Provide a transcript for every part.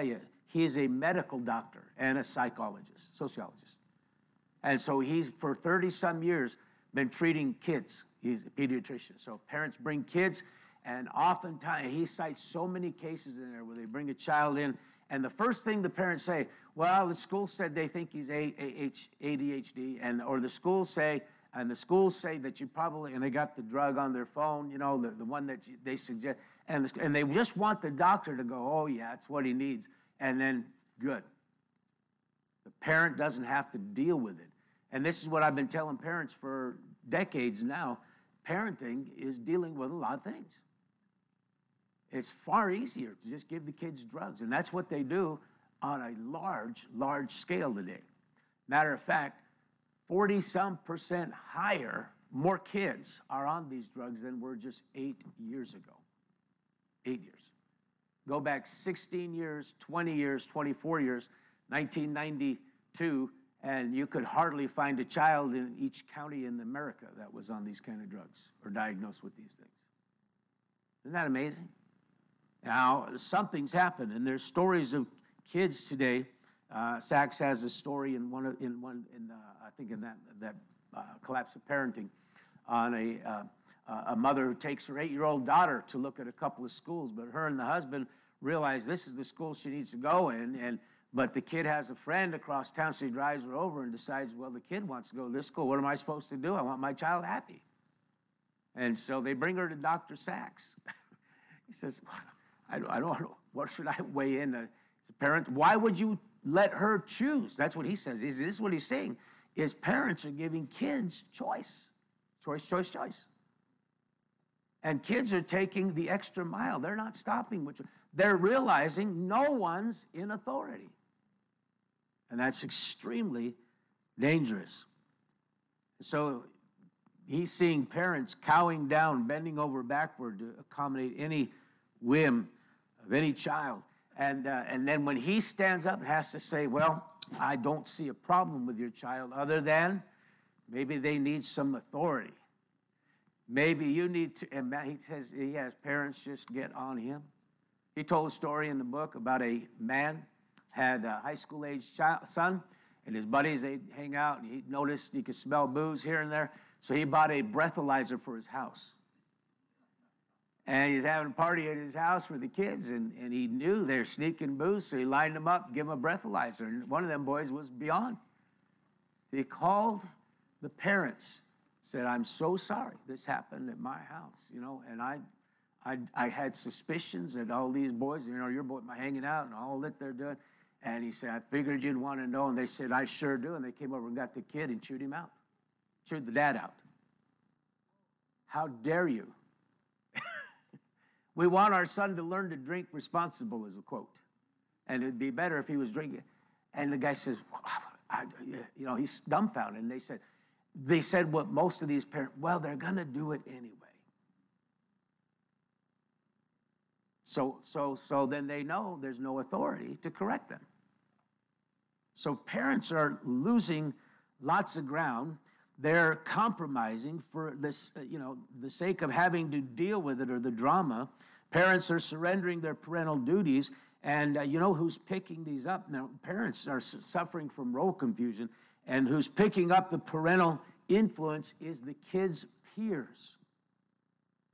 tell you, he's a medical doctor and a psychologist, sociologist. And so he's, for 30-some years, been treating kids. He's a pediatrician. So parents bring kids, and oftentimes he cites so many cases in there where they bring a child in, and the first thing the parents say, well, the school said they think he's ADHD, or the schools say that you probably, and they got the drug on their phone, you know, the one that they suggest, and they just want the doctor to go, oh, yeah, it's what he needs, and then good. The parent doesn't have to deal with it. And this is what I've been telling parents for decades now. Parenting is dealing with a lot of things. It's far easier to just give the kids drugs, and that's what they do on a large scale today. Matter of fact, 40-some% higher, more kids are on these drugs than were just 8 years ago. 8 years. Go back 16 years, 20 years, 24 years, 1992, and you could hardly find a child in each county in America that was on these kind of drugs or diagnosed with these things. Isn't that amazing? Now, something's happened, and there's stories of kids today. Sachs has a story in that collapse of parenting on a mother who takes her 8-year-old daughter to look at a couple of schools, but her and the husband realize this is the school she needs to go in, but the kid has a friend across town, so he drives her over and decides, well, the kid wants to go to this school. What am I supposed to do? I want my child happy. And so they bring her to Dr. Sachs. He says, I don't know. What should I weigh in as a parent? Why would you let her choose? That's what he says. This is what he's saying, is parents are giving kids choice. Choice. And kids are taking the extra mile. They're not stopping. They're realizing no one's in authority. And that's extremely dangerous. So he's seeing parents cowing down, bending over backward to accommodate any whim of any child. And then when he stands up and has to say, well, I don't see a problem with your child other than maybe they need some authority. Maybe you need to, and he says, yes, parents just get on him. He told a story in the book about a man had a high school age son, and his buddies, they'd hang out, and he noticed he could smell booze here and there, so he bought a breathalyzer for his house. And he's having a party at his house for the kids, and he knew they're sneaking booze, so he lined them up, gave them a breathalyzer, and one of them boys was beyond. He called the parents, said, I'm so sorry this happened at my house, you know, and I had suspicions that all these boys, you know, your boy hanging out and all that they're doing. And he said, I figured you'd want to know. And they said, I sure do. And they came over and got the kid and chewed him out. Chewed the dad out. How dare you? We want our son to learn to drink responsible, is a quote. And it'd be better if he was drinking. And the guy says, you know, he's dumbfounded. And they said what most of these parents, well, they're going to do it anyway. So then they know there's no authority to correct them. So parents are losing lots of ground. They're compromising for this, the sake of having to deal with it or the drama. Parents are surrendering their parental duties. And you know who's picking these up? Now, parents are suffering from role confusion. And who's picking up the parental influence is the kids' peers.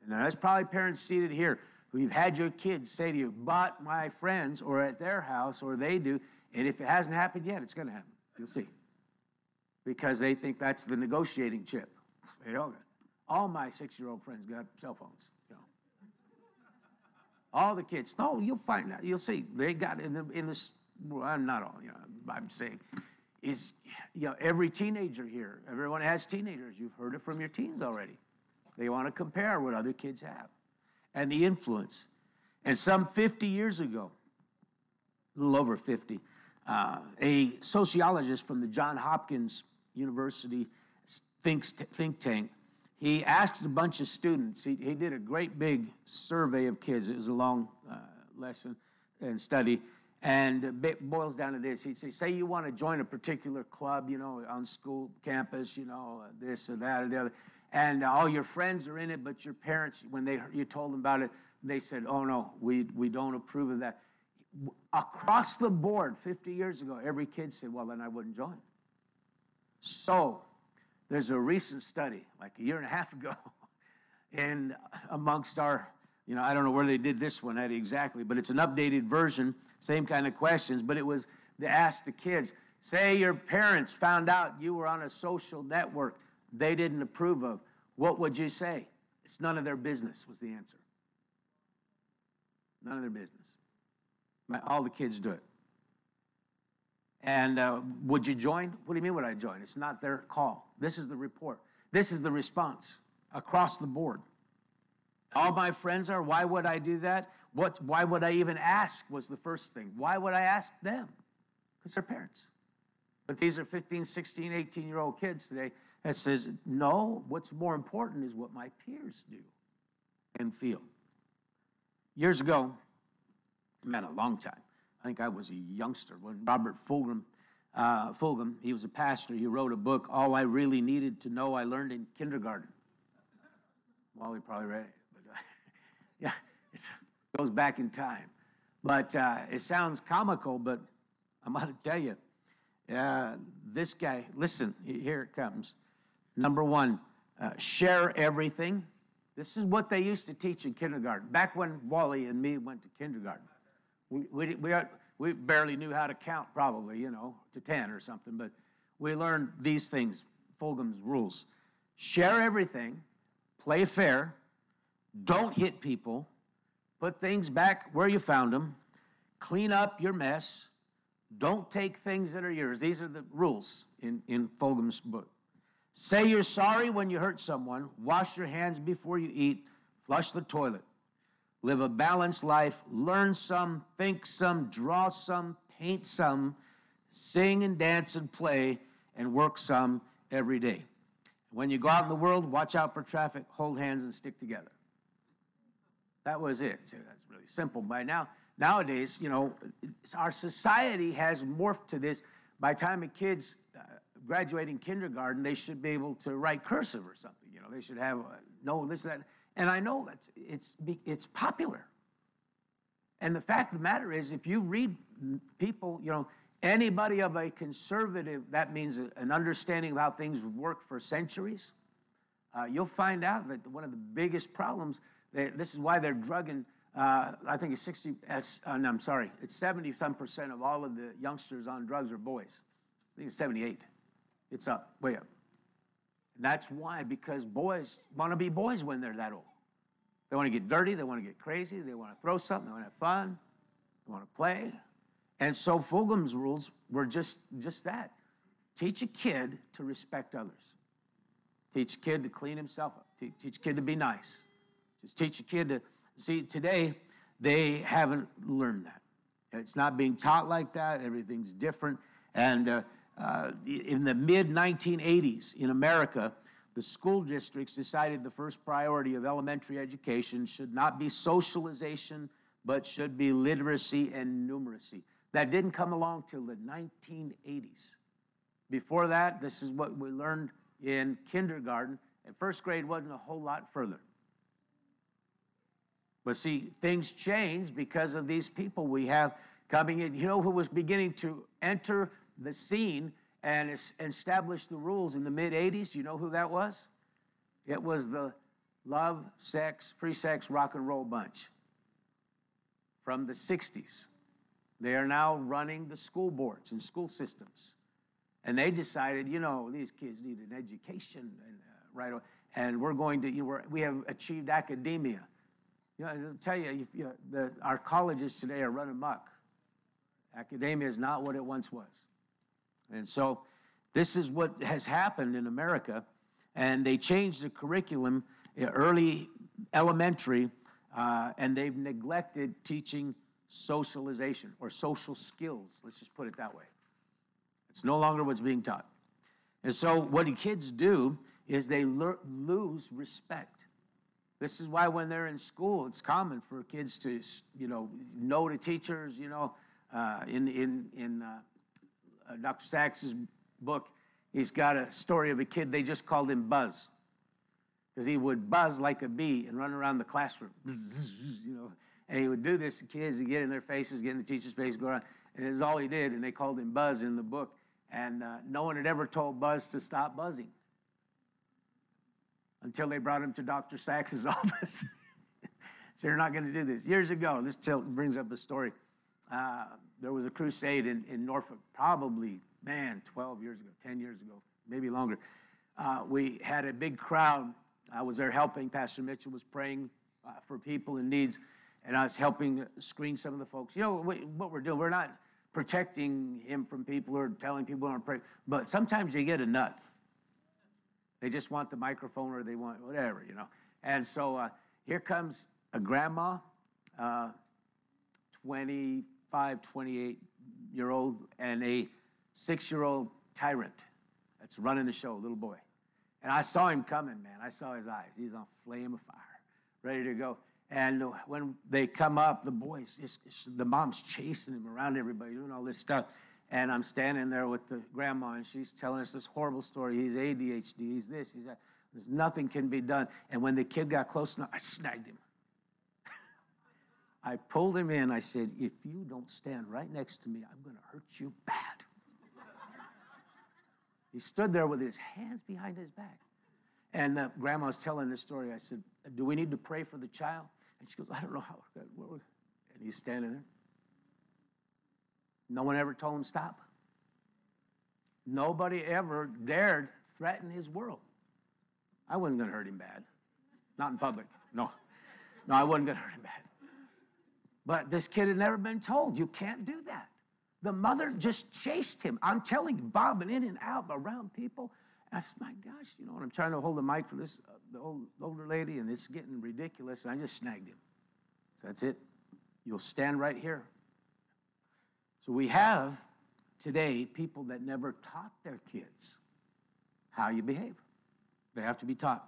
And there's probably parents seated here who you've had your kids say to you, but my friends, or at their house, or they do, and if it hasn't happened yet, it's going to happen. You'll see. Because they think that's the negotiating chip. All my 6-year-old friends got cell phones. You know. All the kids. No, you'll find out. You'll see. They got in this. Well, I'm not all. I'm saying is every teenager here. Everyone has teenagers. You've heard it from your teens already. They want to compare what other kids have, and the influence. And some 50 years ago, a little over 50. A sociologist from the Johns Hopkins University think tank, he asked a bunch of students, he did a great big survey of kids. It was a long lesson and study, and it boils down to this. He'd say you want to join a particular club, on school campus, this or that or the other, and all your friends are in it, but your parents, when you told them about it, they said, oh no, we don't approve of that. across the board 50 years ago, every kid said, well, then I wouldn't join. So there's a recent study, like a year and a half ago, and amongst our, I don't know where they did this one at exactly, but it's an updated version, same kind of questions, but it was, they asked the kids, say your parents found out you were on a social network they didn't approve of, what would you say? It's none of their business, was the answer. None of their business. All the kids do it. And would you join? What do you mean would I join? It's not their call. This is the report. This is the response across the board. All my friends are, why would I do that? Why would I even ask was the first thing. Why would I ask them? Because they're parents. But these are 15, 16, 18-year-old kids today that says, no, what's more important is what my peers do and feel. Years ago, man, a long time. I think I was a youngster when Robert Fulghum, he was a pastor. He wrote a book, All I Really Needed to Know I Learned in Kindergarten. Well, he probably read it. But, yeah, it goes back in time. But it sounds comical, but I'm going to tell you, this guy, listen, here it comes. Number one, share everything. This is what they used to teach in kindergarten. Back when Wally and me went to kindergarten, we barely knew how to count probably, to 10 or something, but we learned these things, Fulgham's rules. Share everything, play fair, don't hit people, put things back where you found them, clean up your mess, don't take things that are yours. These are the rules in Fulgham's book. Say you're sorry when you hurt someone, wash your hands before you eat, flush the toilet. Live a balanced life, learn some, think some, draw some, paint some, sing and dance and play, and work some every day. When you go out in the world, watch out for traffic, hold hands, and stick together. That was it. See, that's really simple. Nowadays, our society has morphed to this. By the time a kid's graduating kindergarten, they should be able to write cursive or something. They should have this, that. And I know it's popular. And the fact of the matter is, if you read people, anybody of a conservative, that means an understanding of how things work for centuries, you'll find out that one of the biggest problems, this is why they're drugging, I think it's 70-some% of all of the youngsters on drugs are boys. I think it's 78. It's up, way up. And that's why, because boys want to be boys when they're that old. They want to get dirty, they want to get crazy, they want to throw something, they want to have fun, they want to play. And so Fulgham's rules were just that. Teach a kid to respect others. Teach a kid to clean himself up. Teach a kid to be nice. Just teach a kid to, see, today, they haven't learned that. It's not being taught like that. Everything's different. And in the mid-1980s in America, the school districts decided the first priority of elementary education should not be socialization, but should be literacy and numeracy. That didn't come along till the 1980s. Before that, this is what we learned in kindergarten, and first grade wasn't a whole lot further. But see, things changed because of these people we have coming in. You know who was beginning to enter the scene and establish the rules in the mid-'80s? You know who that was? It was the love, sex, free sex, rock and roll bunch from the 60s. They are now running the school boards and school systems. And they decided, these kids need an education, and we're going to, we have achieved academia. I'll tell you, our colleges today are run amok. Academia is not what it once was. And so this is what has happened in America, and they changed the curriculum early elementary, and they've neglected teaching socialization or social skills. Let's just put it that way. It's no longer what's being taught. And so what the kids do is they lose respect. This is why when they're in school, it's common for kids to, no to teachers, in Dr. Sachs's book, he's got a story of a kid, they just called him Buzz, because he would buzz like a bee and run around the classroom, And he would do this to kids and get in their faces, get in the teacher's face, go around. And this is all he did. And they called him Buzz in the book. And no one had ever told Buzz to stop buzzing until they brought him to Dr. Sachs's office. So you're not going to do this. Years ago, this brings up a story. There was a crusade in Norfolk, probably, 12 years ago, 10 years ago, maybe longer. We had a big crowd. I was there helping. Pastor Mitchell was praying for people in needs, and I was helping screen some of the folks. You know what we're doing? We're not protecting him from people or telling people to pray, but sometimes you get a nut. They just want the microphone or they want whatever, you know. And so here comes a grandma, 25, 28-year-old, and a 6-year-old tyrant that's running the show, little boy. And I saw him coming, man. I saw his eyes. He's on flame of fire, ready to go. And when they come up, the boys, the mom's chasing him around everybody, doing all this stuff. And I'm standing there with the grandma, and she's telling us this horrible story. He's ADHD, he's this, he's that. There's nothing can be done. And when the kid got close enough, I snagged him. I pulled him in. I said, if you don't stand right next to me, I'm going to hurt you bad. He stood there with his hands behind his back. And Grandma was telling this story. I said, do we need to pray for the child? And she goes, I don't know how. And he's standing there. No one ever told him stop. Nobody ever dared threaten his world. I wasn't going to hurt him bad. Not in public. No, I wasn't going to hurt him bad. But this kid had never been told, you can't do that. The mother just chased him. I'm telling you, bobbing in and out around people. And I said, my gosh, you know, and I'm trying to hold the mic for this, the older lady, and it's getting ridiculous. And I just snagged him. So that's it. You'll stand right here. So we have today people that never taught their kids how you behave. They have to be taught.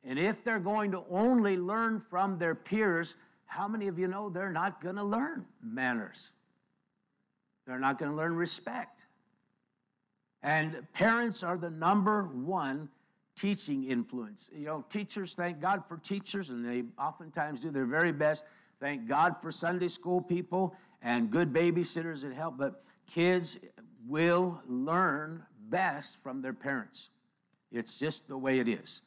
And if they're going to only learn from their peers, how many of you know they're not going to learn manners? They're not going to learn respect. And parents are the #1 teaching influence. You know, teachers, thank God for teachers, and they oftentimes do their very best. Thank God for Sunday school people and good babysitters that help. But kids will learn best from their parents. It's just the way it is.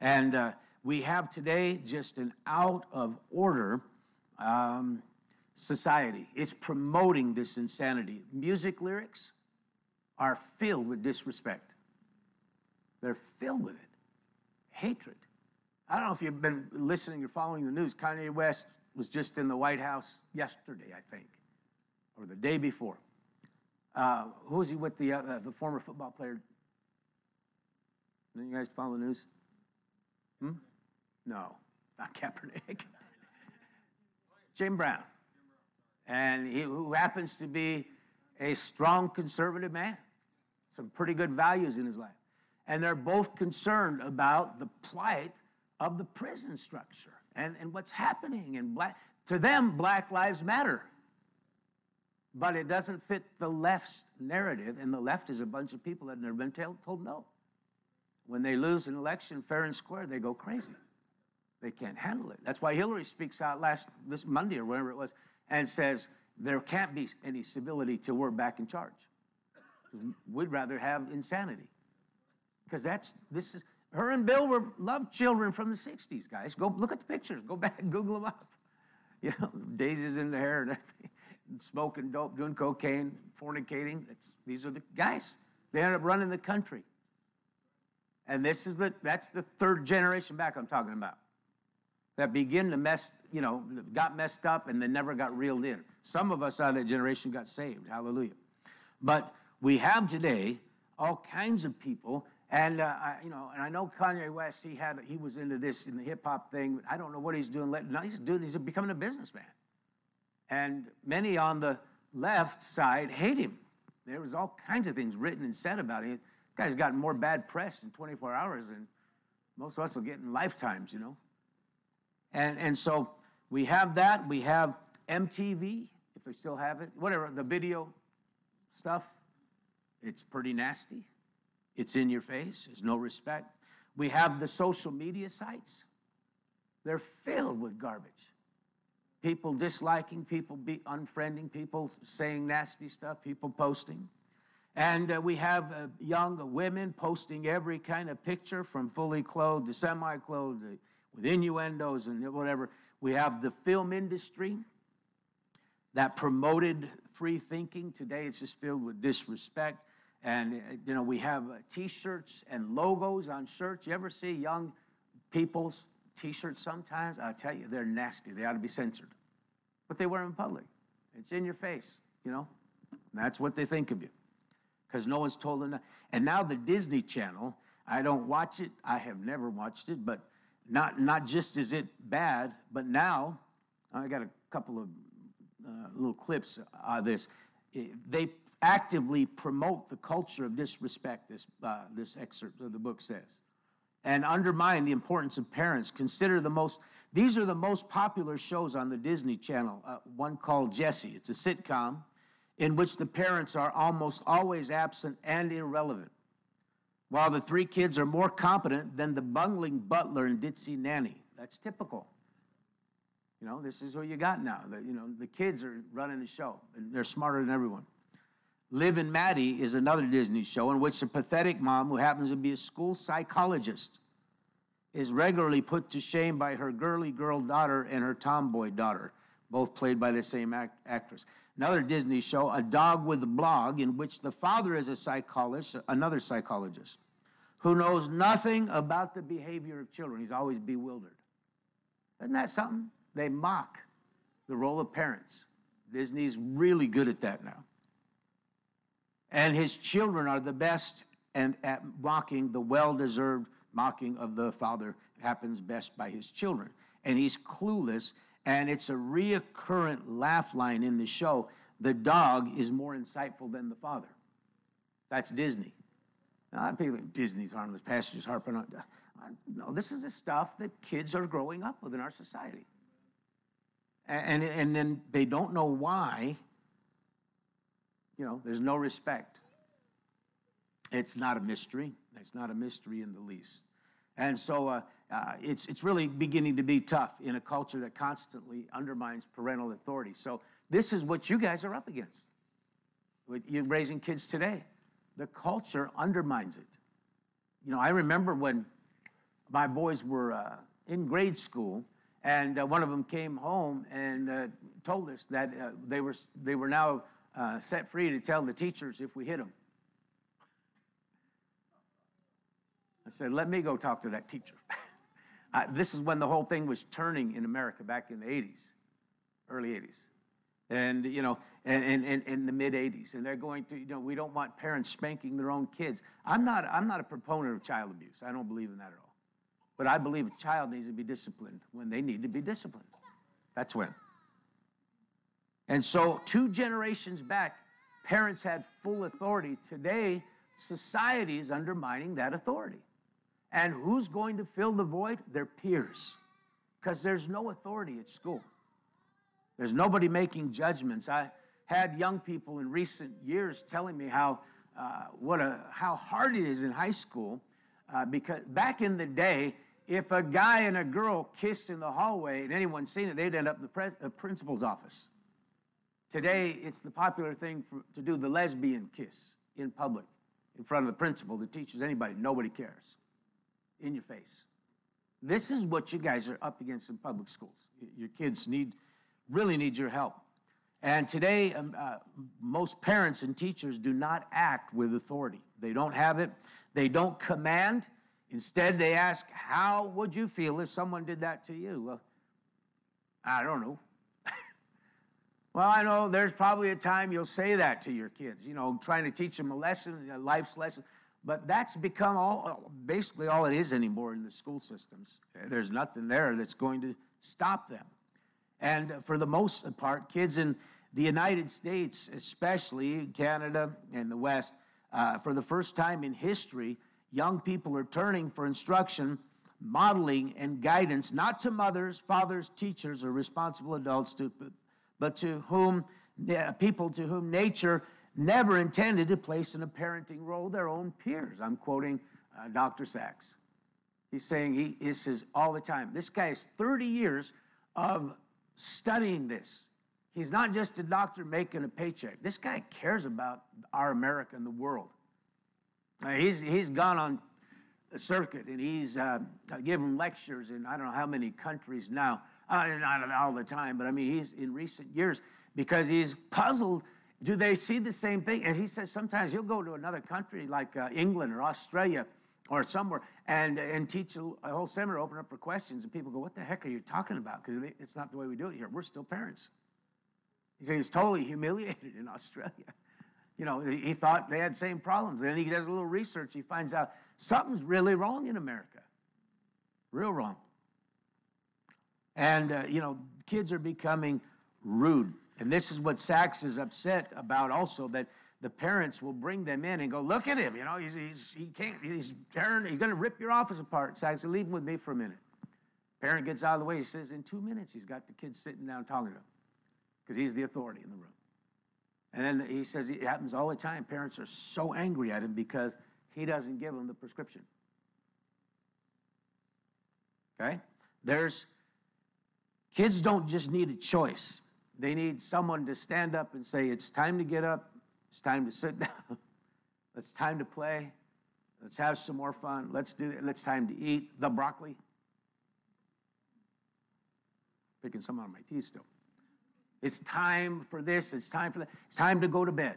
And we have today just an out-of-order society. It's promoting this insanity. Music lyrics are filled with disrespect. They're filled with it. Hatred. I don't know if you've been listening or following the news. Kanye West was just in the White House yesterday, I think, or the day before. Who was he with, the former football player? Did you guys follow the news? No, not Kaepernick. Jim Brown. And who happens to be a strong conservative man. Some pretty good values in his life. And they're both concerned about the plight of the prison structure and what's happening. And to them, Black Lives Matter. But it doesn't fit the left's narrative, and the left is a bunch of people that have never been told no. When they lose an election fair and square, they go crazy. They can't handle it. That's why Hillary speaks out this Monday or whatever it was and says there can't be any civility till we're back in charge. We'd rather have insanity. Because her and Bill loved children from the 60s, guys. Go look at the pictures. Go back and Google them up. You know, daisies in the hair and everything. Smoking dope, doing cocaine, fornicating. These are the guys. They ended up running the country. And that's the third generation back I'm talking about. That begin to got messed up and then never got reeled in. Some of us out of that generation got saved. Hallelujah. But we have today all kinds of people, and I know Kanye West. He was into this in the hip hop thing. I don't know what he's doing. Now he's becoming a businessman, and many on the left side hate him. There was all kinds of things written and said about him. This guy's gotten more bad press in 24 hours than most of us will get in lifetimes, you know. And so we have that. We have MTV, if they still have it. Whatever, the video stuff. It's pretty nasty. It's in your face. There's no respect. We have the social media sites. They're filled with garbage. people disliking, people unfriending, people saying nasty stuff, people posting. And we have young women posting every kind of picture from fully clothed to semi-clothed with innuendos and whatever. We have the film industry that promoted free thinking. Today it's just filled with disrespect. And, we have T-shirts and logos on shirts. You ever see young people's T-shirts sometimes? I tell you, they're nasty. They ought to be censored. But they wear them in public. It's in your face, And that's what they think of you. Because no one's told them that. And now the Disney Channel, I don't watch it. I have never watched it. But not just is it bad, but now, I got a couple of little clips of this. They actively promote the culture of disrespect, this excerpt of the book says, and undermine the importance of parents. These are the most popular shows on the Disney Channel. One called Jessie. It's a sitcom in which the parents are almost always absent and irrelevant, while the three kids are more competent than the bungling butler and ditzy nanny. That's typical. This is what you got now. The kids are running the show, and they're smarter than everyone. Liv and Maddie is another Disney show in which a pathetic mom who happens to be a school psychologist is regularly put to shame by her girly girl daughter and her tomboy daughter, both played by the same actress. Another Disney show, A Dog with a Blog, in which the father is another psychologist, who knows nothing about the behavior of children. He's always bewildered. Isn't that something? They mock the role of parents. Disney's really good at that now. And his children are the best and at mocking the well-deserved mocking of the father happens best by his children. And he's clueless, and it's a reoccurrent laugh line in the show. The dog is more insightful than the father. That's Disney. Now, people think Disney's harmless, pastors harping on. No, this is the stuff that kids are growing up with in our society. And then they don't know why. There's no respect. It's not a mystery. It's not a mystery in the least. And so it's really beginning to be tough in a culture that constantly undermines parental authority. So this is what you guys are up against. With you raising kids today. The culture undermines it. I remember when my boys were in grade school, and one of them came home and told us that they were now set free to tell the teachers if we hit them. I said, let me go talk to that teacher. This is when the whole thing was turning in America back in the 80s, early 80s. And, and in the mid 80s. And they're going to, we don't want parents spanking their own kids. I'm not a proponent of child abuse. I don't believe in that at all. But I believe a child needs to be disciplined when they need to be disciplined. That's when. And so 2 generations back, parents had full authority. Today, society is undermining that authority. And who's going to fill the void? Their peers. Because there's no authority at school. There's nobody making judgments. I had young people in recent years telling me how hard it is in high school. Because back in the day, if a guy and a girl kissed in the hallway and anyone seen it, they'd end up in the principal's office. Today, it's the popular thing to do the lesbian kiss in public, in front of the principal, the teachers, anybody. Nobody cares. In your face. This is what you guys are up against in public schools. Your kids really need your help. And today, most parents and teachers do not act with authority. They don't have it. They don't command. Instead, they ask, how would you feel if someone did that to you? Well, I don't know. Well, I know there's probably a time you'll say that to your kids, trying to teach them a lesson, a life's lesson. But that's become basically all it is anymore in the school systems. There's nothing there that's going to stop them. And for the most part, kids in the United States, especially Canada and the West, for the first time in history, young people are turning for instruction, modeling, and guidance, not to mothers, fathers, teachers, or responsible adults, but to people to whom nature never intended to place in a parenting role their own peers. I'm quoting Dr. Sachs. He's saying, he says all the time, this guy has 30 years of studying this. He's not just a doctor making a paycheck. This guy cares about our America and the world. He's gone on a circuit, and he's given lectures in I don't know how many countries now. Not all the time, but I mean, he's in recent years because he's puzzled. Do they see the same thing? And he says sometimes he'll go to another country like England or Australia or somewhere and teach a whole seminar, open up for questions, and people go, what the heck are you talking about? Because it's not the way we do it here. We're still parents. He said he was totally humiliated in Australia. You know, he thought they had the same problems. And then he does a little research. He finds out something's really wrong in America. Real wrong. And, kids are becoming rude. And this is what Sachs is upset about also, that the parents will bring them in and go, look at him. You know, he's going to rip your office apart. Sachs said, leave him with me for a minute. Parent gets out of the way. He says, in 2 minutes, he's got the kid sitting down talking to him because he's the authority in the room. And then he says it happens all the time. Parents are so angry at him because he doesn't give them the prescription. Okay? Kids don't just need a choice. They need someone to stand up and say, it's time to get up. It's time to sit down. It's time to play. Let's have some more fun. Let's do it. It's time to eat the broccoli. Picking some out of my teeth still. It's time for this. It's time for that. It's time to go to bed.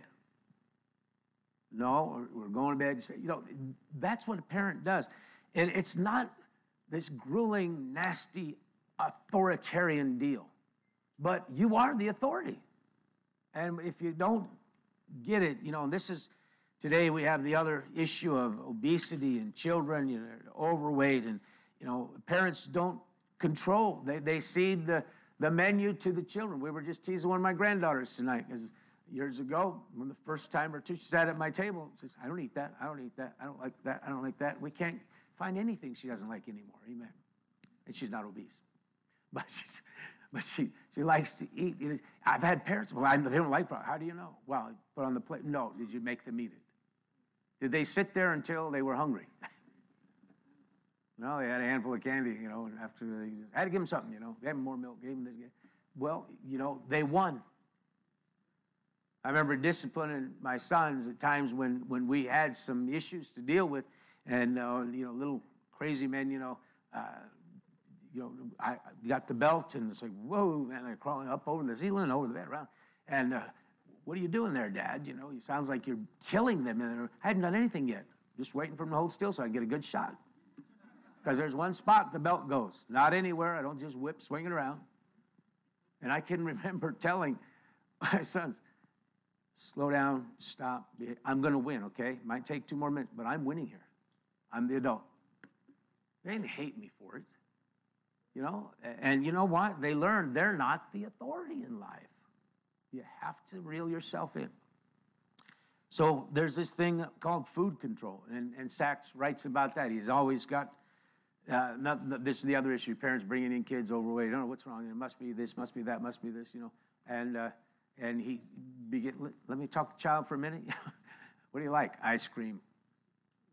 No, we're going to bed. That's what a parent does. And it's not this grueling, nasty, authoritarian deal. But you are the authority. And if you don't get it, this is, today we have the other issue of obesity and children, overweight, and, parents don't control. They cede the menu to the children. We were just teasing one of my granddaughters tonight, because years ago, when the first time or two, she sat at my table and says, I don't eat that, I don't eat that, I don't like that, I don't like that. We can't find anything she doesn't like anymore, amen. And she's not obese. But she likes to eat. I've had parents, they don't like broccoli. How do you know? Well, put on the plate. No, did you make them eat it? Did they sit there until they were hungry? No, they had a handful of candy, and after they had to give them something, gave them more milk, gave them this. Well, they won. I remember disciplining my sons at times when we had some issues to deal with, and, little crazy men, I got the belt, and it's like, whoa, man, they're crawling up over the ceiling, over the bed, around. And what are you doing there, Dad? It sounds like you're killing them. And I hadn't done anything yet. Just waiting for them to hold still so I can get a good shot. Because there's one spot the belt goes. Not anywhere. I don't just swing it around. And I can remember telling my sons, slow down, stop. I'm going to win, okay? Might take 2 more minutes, but I'm winning here. I'm the adult. They didn't hate me for it. And you know what? They learned they're not the authority in life. You have to reel yourself in. So there's this thing called food control, and Sachs writes about that. He's always got, this is the other issue, parents bringing in kids overweight. I don't know what's wrong. It must be this, must be that, must be this, And let me talk to the child for a minute. What do you like? Ice cream.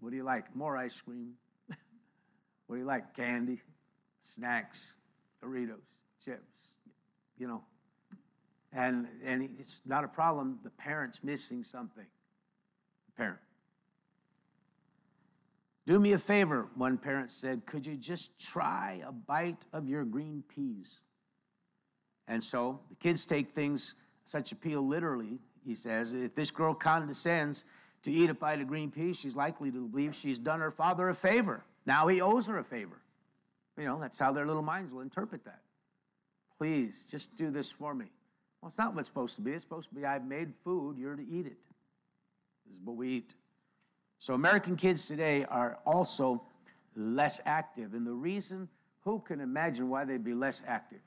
What do you like? More ice cream. What do you like? Candy. Snacks, Doritos, chips, And it's not a problem. The parent's missing something. The parent. Do me a favor, one parent said, could you just try a bite of your green peas? And so the kids take things, such appeal literally, he says. If this girl condescends to eat a bite of green peas, she's likely to believe she's done her father a favor. Now he owes her a favor. That's how their little minds will interpret that. Please, just do this for me. Well, it's not what it's supposed to be. It's supposed to be, I've made food, you're to eat it. This is what we eat. So American kids today are also less active. And the reason, who can imagine why they'd be less active?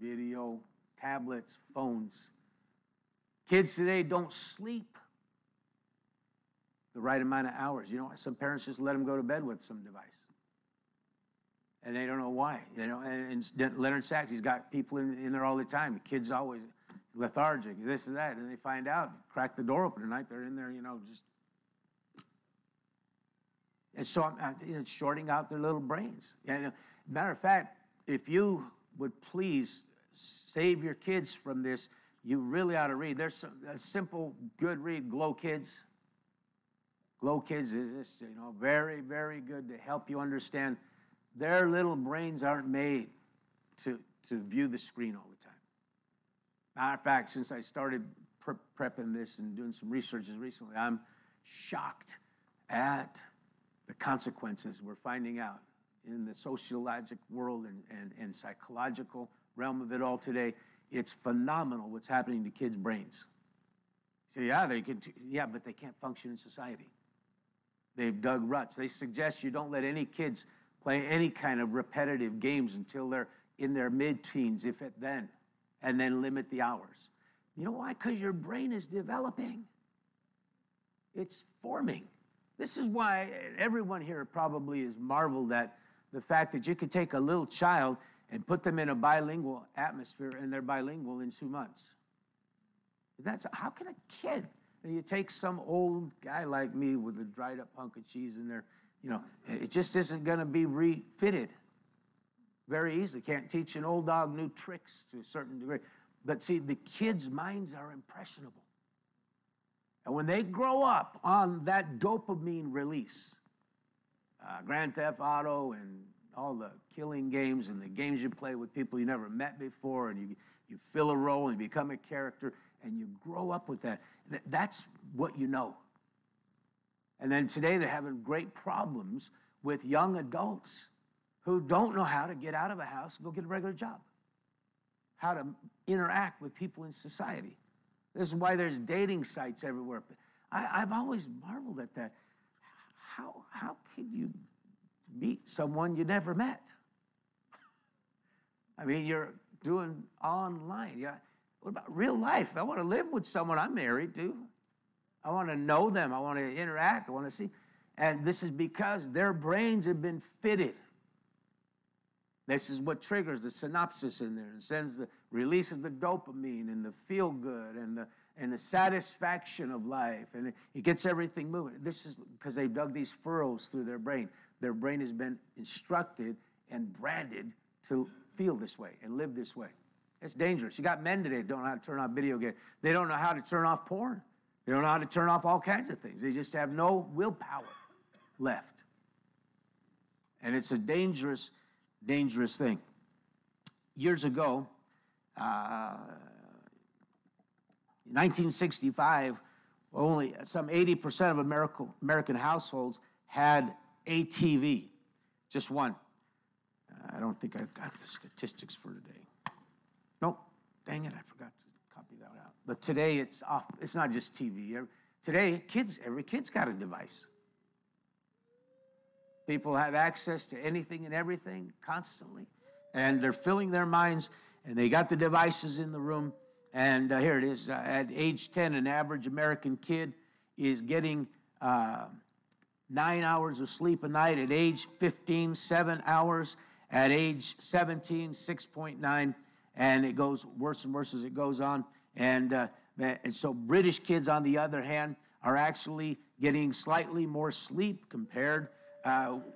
Video, tablets, phones. Kids today don't sleep the right amount of hours. Some parents just let them go to bed with some device. And they don't know why, And Leonard Sachs, he's got people in there all the time. The kids always lethargic, this and that. And they find out, crack the door open tonight, they're in there, just. And so it's shorting out their little brains. Matter of fact, if you would please save your kids from this, you really ought to read. There's a simple, good read, Glow Kids. Glow Kids is just, very, very good to help you understand their little brains aren't made to view the screen all the time. Matter of fact, since I started prepping this and doing some researches recently, I'm shocked at the consequences we're finding out in the sociologic world and psychological realm of it all today. It's phenomenal what's happening to kids' brains. So but they can't function in society. They've dug ruts. They suggest you don't let any kids play any kind of repetitive games until they're in their mid-teens, if it then, and then limit the hours. You know why? Because your brain is developing. It's forming. This is why everyone here probably is marveled at the fact that you could take a little child and put them in a bilingual atmosphere, and they're bilingual in 2 months. How can a kid? And you take some old guy like me with a dried up hunk of cheese in there, it just isn't going to be refitted very easily. Can't teach an old dog new tricks to a certain degree. But see, the kids' minds are impressionable. And when they grow up on that dopamine release, Grand Theft Auto and all the killing games and the games you play with people you never met before, and you fill a role and you become a character, and you grow up with that. That's what you know. And then today they're having great problems with young adults who don't know how to get out of a house and go get a regular job, how to interact with people in society. This is why there's dating sites everywhere. I've always marveled at that. How can you meet someone you never met? I mean, you're doing online. Yeah. What about real life? I want to live with someone I'm married to. I want to know them. I want to interact. I want to see. And this is because their brains have been fitted. This is what triggers the synapses in there and releases the dopamine and the feel good and the satisfaction of life. And it gets everything moving. This is because they've dug these furrows through their brain. Their brain has been instructed and branded to feel this way and live this way. It's dangerous. You got men today that don't know how to turn off video games. They don't know how to turn off porn. They don't know how to turn off all kinds of things. They just have no willpower left. And it's a dangerous, dangerous thing. Years ago, in 1965, only some 80% of American households had a TV. Just one. I don't think I've got the statistics for today. Nope. Dang it, I forgot to copy that out. But today it's off. It's not just TV. Today, every kid's got a device. People have access to anything and everything constantly. And they're filling their minds, and they got the devices in the room. And here it is. At age 10, an average American kid is getting 9 hours of sleep a night. At age 15, 7 hours. At age 17, 6.9. And it goes worse and worse as it goes on. And so British kids, on the other hand, are actually getting slightly more sleep compared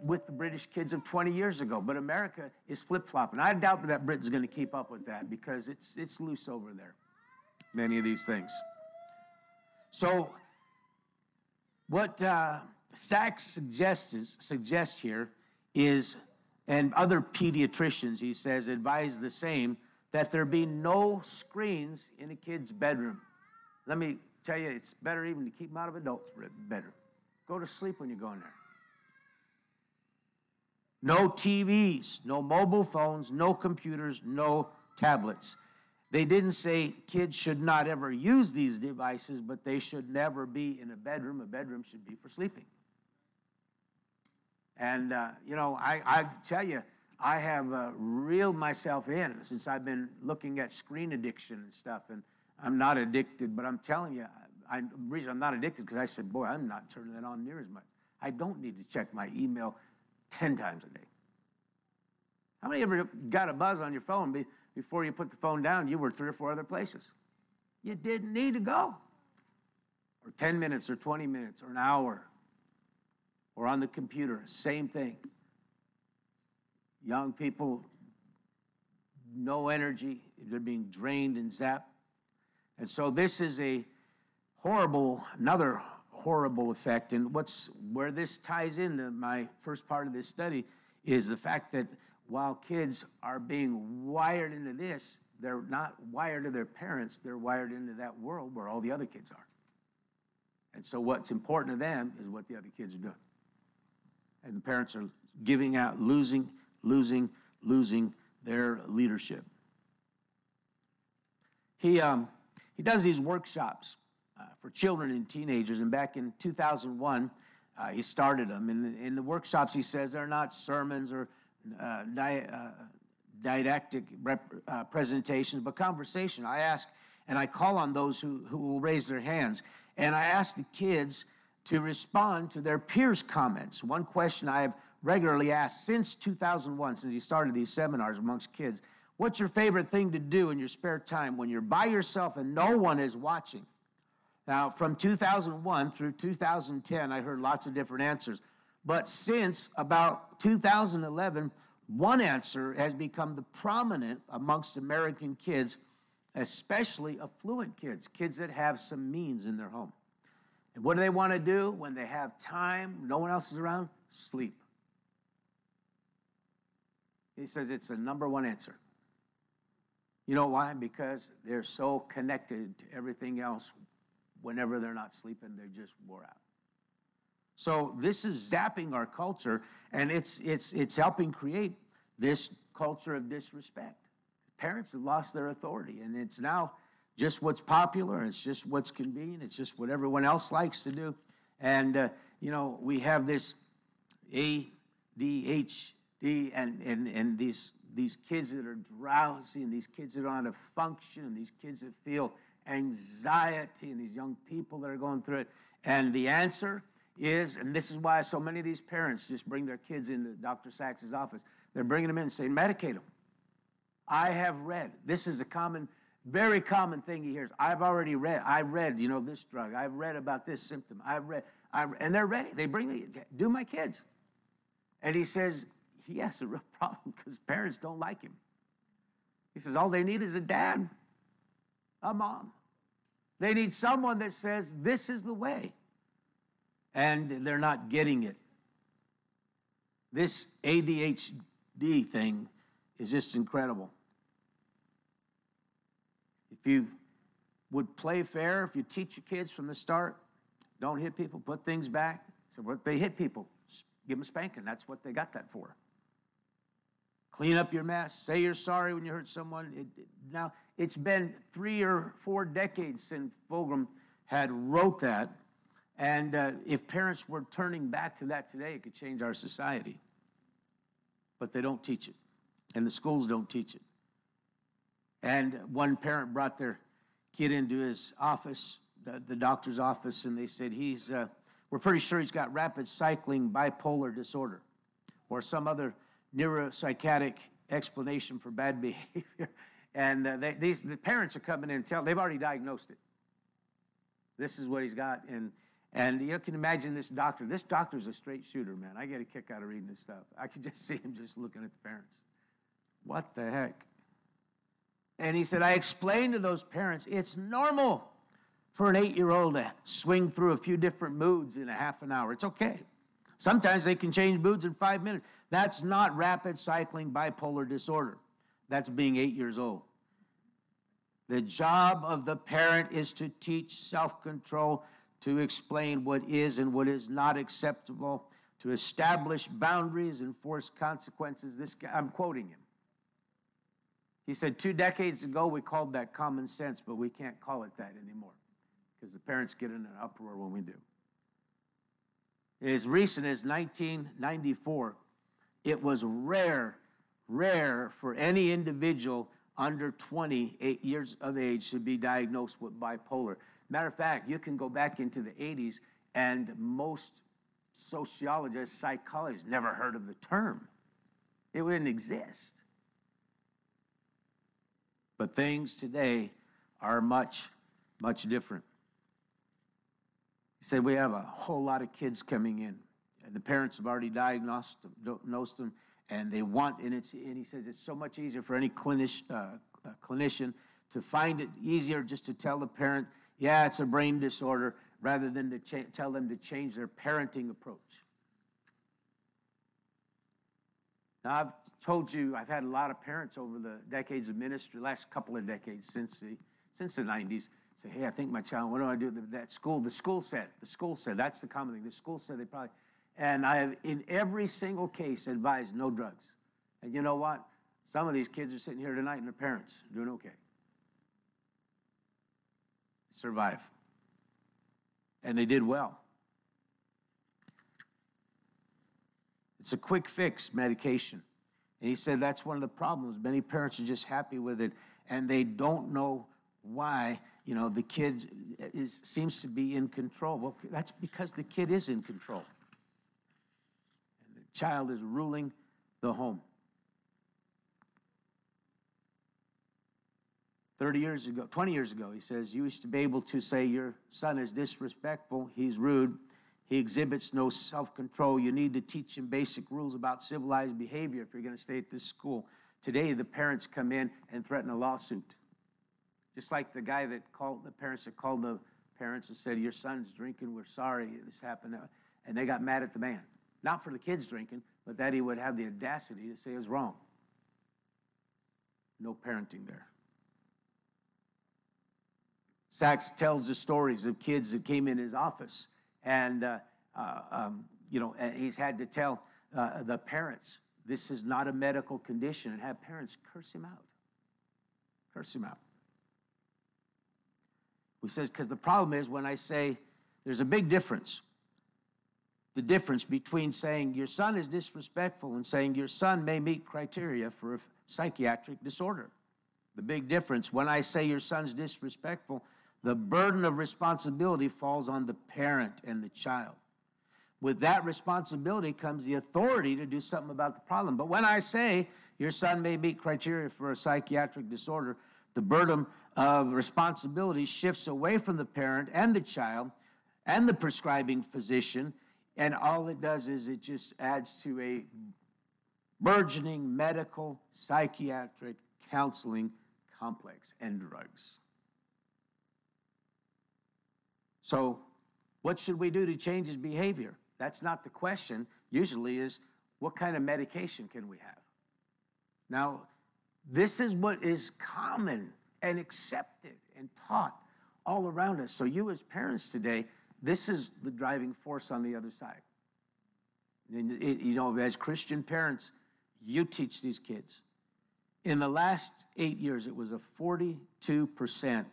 with the British kids of 20 years ago. But America is flip-flopping. I doubt that Britain's going to keep up with that because it's loose over there, many of these things. So what Sachs suggests here is, and other pediatricians, he says, advise the same, that there be no screens in a kid's bedroom. Let me tell you, it's better even to keep them out of adults' bedroom. Go to sleep when you go in there. No TVs, no mobile phones, no computers, no tablets. They didn't say kids should not ever use these devices, but they should never be in a bedroom. A bedroom should be for sleeping. And, I tell you, I have reeled myself in since I've been looking at screen addiction and stuff. And I'm not addicted, but I'm telling you, the reason I'm not addicted because I said, boy, I'm not turning that on near as much. I don't need to check my email 10 times a day. How many ever got a buzz on your phone before you put the phone down? You were 3 or 4 other places. You didn't need to go. Or 10 minutes or 20 minutes or an hour. Or on the computer, same thing. Young people no energy. They're being drained and zapped. And so this is another horrible effect. And where this ties into my first part of this study is the fact that while kids are being wired into this, they're not wired to their parents. They're wired into that world where all the other kids are. And so what's important to them is what the other kids are doing. And the parents are losing their leadership. He does these workshops for children and teenagers, and back in 2001, he started them. In the workshops, he says they're not sermons or didactic presentations, but conversation. I ask, and I call on those who will raise their hands, and I ask the kids to respond to their peers' comments. One question I have regularly asked since 2001, since he started these seminars amongst kids, what's your favorite thing to do in your spare time when you're by yourself and no one is watching? Now, from 2001 through 2010, I heard lots of different answers. But since about 2011, one answer has become the prominent amongst American kids, especially affluent kids, kids that have some means in their home. And what do they want to do when they have time, no one else is around? Sleep. He says it's the number one answer. You know why? Because they're so connected to everything else. Whenever they're not sleeping, they're just wore out. So this is zapping our culture, and it's helping create this culture of disrespect. Parents have lost their authority, and it's now just what's popular, it's just what's convenient, it's just what everyone else likes to do. And, we have this ADHD and these kids that are drowsy, and these kids that don't know how to function, and these kids that feel anxiety, and these young people that are going through it. And the answer is, and this is why so many of these parents just bring their kids into Dr. Sachs's office. They're bringing them in and saying, medicate them. I have read. This is a very common thing he hears. I read, this drug. I've read about this symptom. And they're ready. They do my kids. And he says, he has a real problem because parents don't like him. He says, all they need is a dad, a mom. They need someone that says, this is the way. And they're not getting it. This ADHD thing is just incredible. If you would play fair, if you teach your kids from the start, don't hit people, put things back. So what they hit people, give them a spanking. That's what they got that for. Clean up your mess. Say you're sorry when you hurt someone. Now, it's been 3 or 4 decades since Fulgham had wrote that. And if parents were turning back to that today, it could change our society. But they don't teach it. And the schools don't teach it. And one parent brought their kid into his office, the doctor's office, and they said, we're pretty sure he's got rapid cycling bipolar disorder or some other neuropsychiatric explanation for bad behavior. And the parents are coming in and they've already diagnosed it. This is what he's got. And you can imagine this doctor. This doctor's a straight shooter, man. I get a kick out of reading this stuff. I could just see him just looking at the parents. What the heck? And he said, I explained to those parents, it's normal for an 8-year-old to swing through a few different moods in a half an hour. It's okay. Sometimes they can change moods in 5 minutes. That's not rapid cycling bipolar disorder. That's being 8 years old. The job of the parent is to teach self-control, to explain what is and what is not acceptable, to establish boundaries, enforce consequences. This guy, I'm quoting him. He said 2 decades ago we called that common sense, but we can't call it that anymore because the parents get in an uproar when we do. As recent as 1994, it was rare for any individual under 28 years of age to be diagnosed with bipolar. Matter of fact, you can go back into the 80s, and most sociologists, psychologists never heard of the term. It wouldn't exist. But things today are much, much different. He said we have a whole lot of kids coming in, and the parents have already diagnosed them, And they want, and he says it's so much easier for any clinician to find it easier just to tell the parent, yeah, it's a brain disorder, rather than to tell them to change their parenting approach. Now, I've told you, I've had a lot of parents over the decades of ministry, last couple of decades since the 90s, say, hey, I think my child, what do I do with that school? The school said, that's the common thing. The school said they probably, and I have in every single case advised no drugs. And you know what? Some of these kids are sitting here tonight and their parents are doing okay. Survive. And they did well. It's a quick fix medication. And he said that's one of the problems. Many parents are just happy with it, and they don't know why, the kid seems to be in control. Well, that's because the kid is in control. And the child is ruling the home. 20 years ago, he says, you used to be able to say your son is disrespectful, he's rude, he exhibits no self-control. You need to teach him basic rules about civilized behavior if you're going to stay at this school. Today, the parents come in and threaten a lawsuit. Just like the guy that called the parents and said, your son's drinking, we're sorry this happened. And they got mad at the man. Not for the kids drinking, but that he would have the audacity to say it was wrong. No parenting there. Sachs tells the stories of kids that came in his office, and and he's had to tell the parents, this is not a medical condition, and have parents curse him out. Curse him out. He says, because the problem is when I say, there's a big difference. The difference between saying your son is disrespectful and saying your son may meet criteria for a psychiatric disorder. The big difference, when I say your son's disrespectful, the burden of responsibility falls on the parent and the child. With that responsibility comes the authority to do something about the problem. But when I say your son may meet criteria for a psychiatric disorder, the burden of responsibility shifts away from the parent and the child and the prescribing physician, and all it does is it just adds to a burgeoning medical, psychiatric, counseling complex and drugs. So what should we do to change his behavior? That's not the question. Usually is, what kind of medication can we have? Now, this is what is common and accepted and taught all around us. So you as parents today, this is the driving force on the other side. And as Christian parents, you teach these kids. In the last 8 years, it was a 42%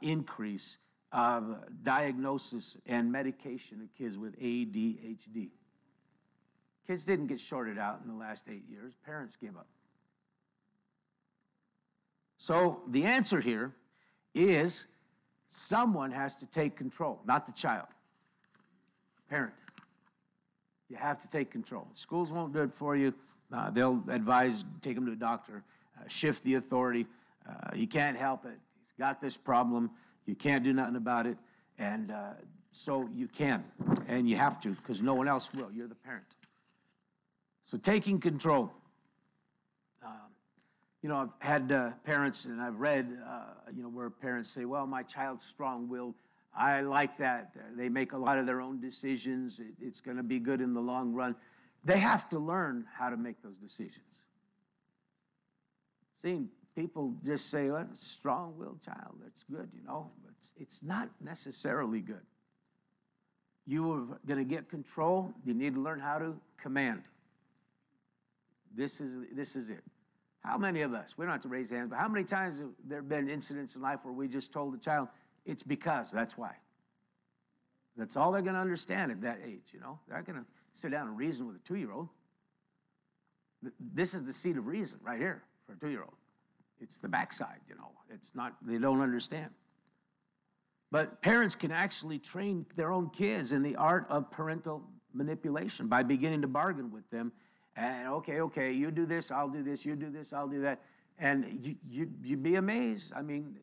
increase of diagnosis and medication of kids with ADHD. Kids didn't get shorted out in the last 8 years. Parents gave up. So the answer here is someone has to take control, not the child. Parent. You have to take control. Schools won't do it for you. They'll advise, take them to a doctor, shift the authority. He can't help it. He's got this problem. You can't do nothing about it. And so you can, and you have to, because no one else will. You're the parent. So taking control. I've had parents, and I've read, where parents say, well, my child's strong-willed. I like that. They make a lot of their own decisions. It's going to be good in the long run. They have to learn how to make those decisions. Seeing people just say, well, it's a strong-willed child. That's good, but it's not necessarily good. You are going to get control. You need to learn how to command. This is it. How many of us, we don't have to raise hands, but how many times have there been incidents in life where we just told the child, it's because, that's why. That's all they're going to understand at that age, They're not going to sit down and reason with a 2-year-old. This is the seat of reason right here for a 2-year-old. It's the backside, It's not, they don't understand. But parents can actually train their own kids in the art of parental manipulation by beginning to bargain with them. And okay, you do this, I'll do this, you do this, I'll do that. And you'd be amazed. I mean,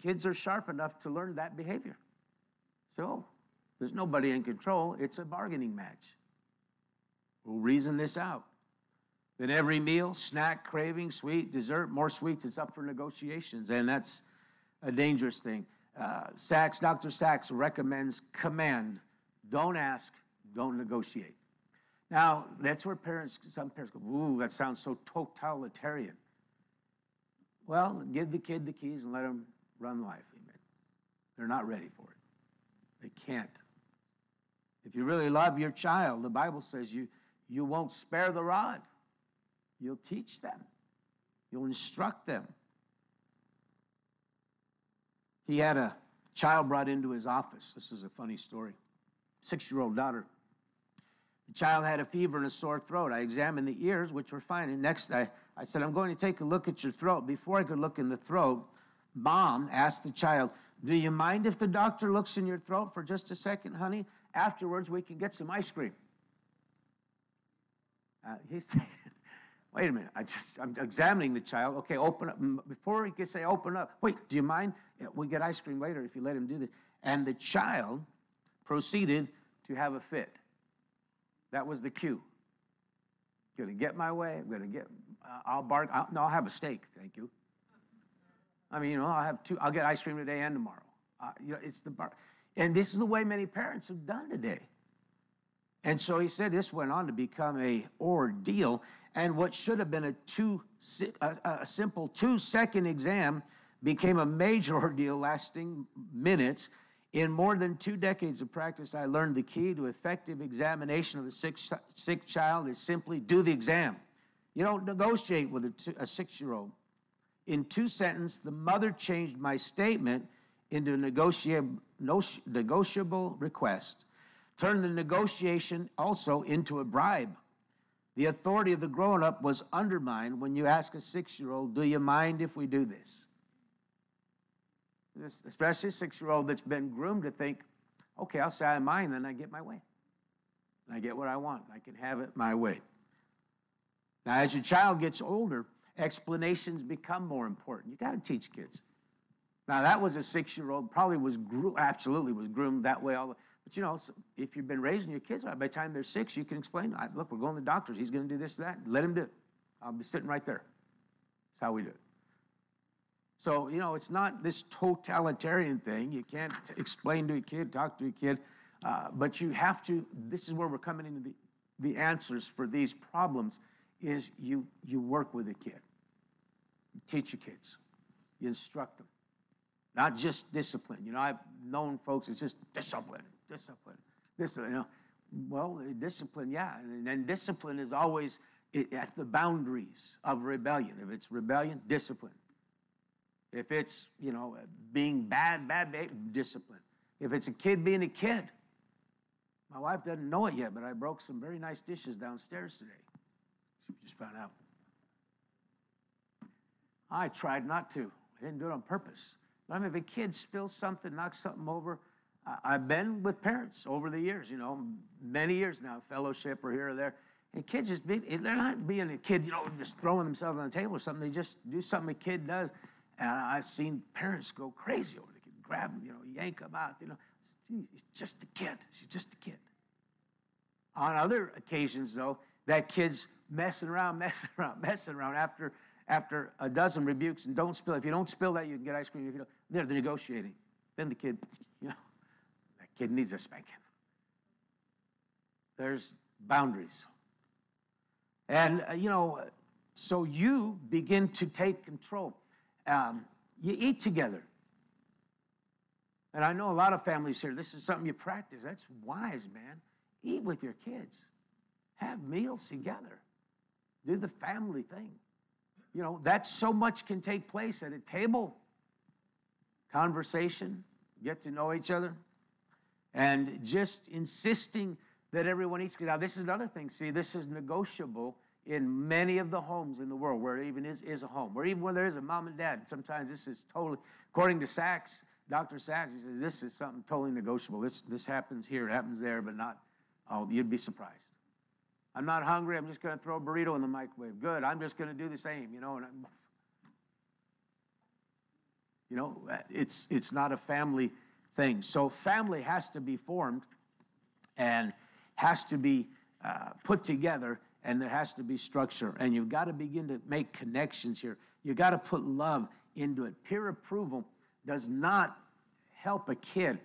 kids are sharp enough to learn that behavior. So there's nobody in control. It's a bargaining match. We'll reason this out. Then every meal, snack, craving, sweet, dessert, more sweets, it's up for negotiations, and that's a dangerous thing. Dr. Sachs recommends command. Don't ask, don't negotiate. Now, that's where some parents go, ooh, that sounds so totalitarian. Well, give the kid the keys and let them run life. Amen. They're not ready for it. They can't. If you really love your child, the Bible says you won't spare the rod. You'll teach them. You'll instruct them. He had a child brought into his office. This is a funny story. 6-year-old daughter. The child had a fever and a sore throat. I examined the ears, which were fine. And next, I said, I'm going to take a look at your throat. Before I could look in the throat, Mom asked the child, do you mind if the doctor looks in your throat for just a second, honey? Afterwards, we can get some ice cream. He's thinking, wait a minute, I'm examining the child. Okay, open up. Before he can say open up, wait, do you mind? Yeah, we get ice cream later if you let him do this. And the child proceeded to have a fit. That was the cue. Going to get my way. I'm going to get, I'll bark. I'll have a steak, thank you. I mean, I'll have two. I'll get ice cream today and tomorrow. It's the bar. And this is the way many parents have done today. And so he said this went on to become an ordeal. And what should have been a simple 2-second exam became a major ordeal lasting minutes. In more than 2 decades of practice, I learned the key to effective examination of a sick child is simply do the exam. You don't negotiate with a 6-year-old. In 2 sentences, the mother changed my statement into a negotiable request, turned the negotiation also into a bribe. The authority of the grown-up was undermined when you ask a 6-year-old, do you mind if we do this? Especially a 6-year-old that's been groomed to think, okay, I'll say I mind, then I get my way. And I get what I want. I can have it my way. Now, as your child gets older, explanations become more important. You got to teach kids. Now, that was a 6-year-old, probably absolutely was groomed that way. But, if you've been raising your kids, by the time they're 6, you can explain, look, we're going to the doctor. He's going to do this, that. Let him do it. I'll be sitting right there. That's how we do it. So, it's not this totalitarian thing. You can't explain to a kid, talk to a kid. But you have to, this is where we're coming into the answers for these problems, is you work with a kid. You teach your kids. You instruct them. Not just discipline. I've known folks, it's just discipline. Well, discipline, yeah. And discipline is always at the boundaries of rebellion. If it's rebellion, discipline. If it's, being bad, discipline. If it's a kid being a kid. My wife doesn't know it yet, but I broke some very nice dishes downstairs today. She just found out. I tried not to. I didn't do it on purpose. But if a kid spills something, knocks something over, I've been with parents over the years, many years now, fellowship or here or there. And kids they're not being a kid, just throwing themselves on the table or something. They just do something a kid does. And I've seen parents go crazy over the kid, grab them, yank them out. He's just a kid. She's just a kid. On other occasions, though, that kid's messing around after a dozen rebukes and don't spill. If you don't spill that, you can get ice cream. If you don't, they're negotiating. Then the kid, that kid needs a spanking. There's boundaries. And, so you begin to take control. You eat together. And I know a lot of families here, this is something you practice. That's wise, man. Eat with your kids. Have meals together. Do the family thing. That so much can take place at a table. Conversation, get to know each other. And just insisting that everyone eats. Now, this is another thing. See, this is negotiable in many of the homes in the world where it even is a home. Where even when there is a mom and dad, sometimes this is totally, according to Sachs, Dr. Sachs, he says this is something totally negotiable. This happens here, it happens there, but not, you'd be surprised. I'm not hungry, I'm just going to throw a burrito in the microwave. Good, I'm just going to do the same, it's not a family thing. So family has to be formed and has to be put together and there has to be structure. And you've got to begin to make connections here. You've got to put love into it. Peer approval does not help a kid.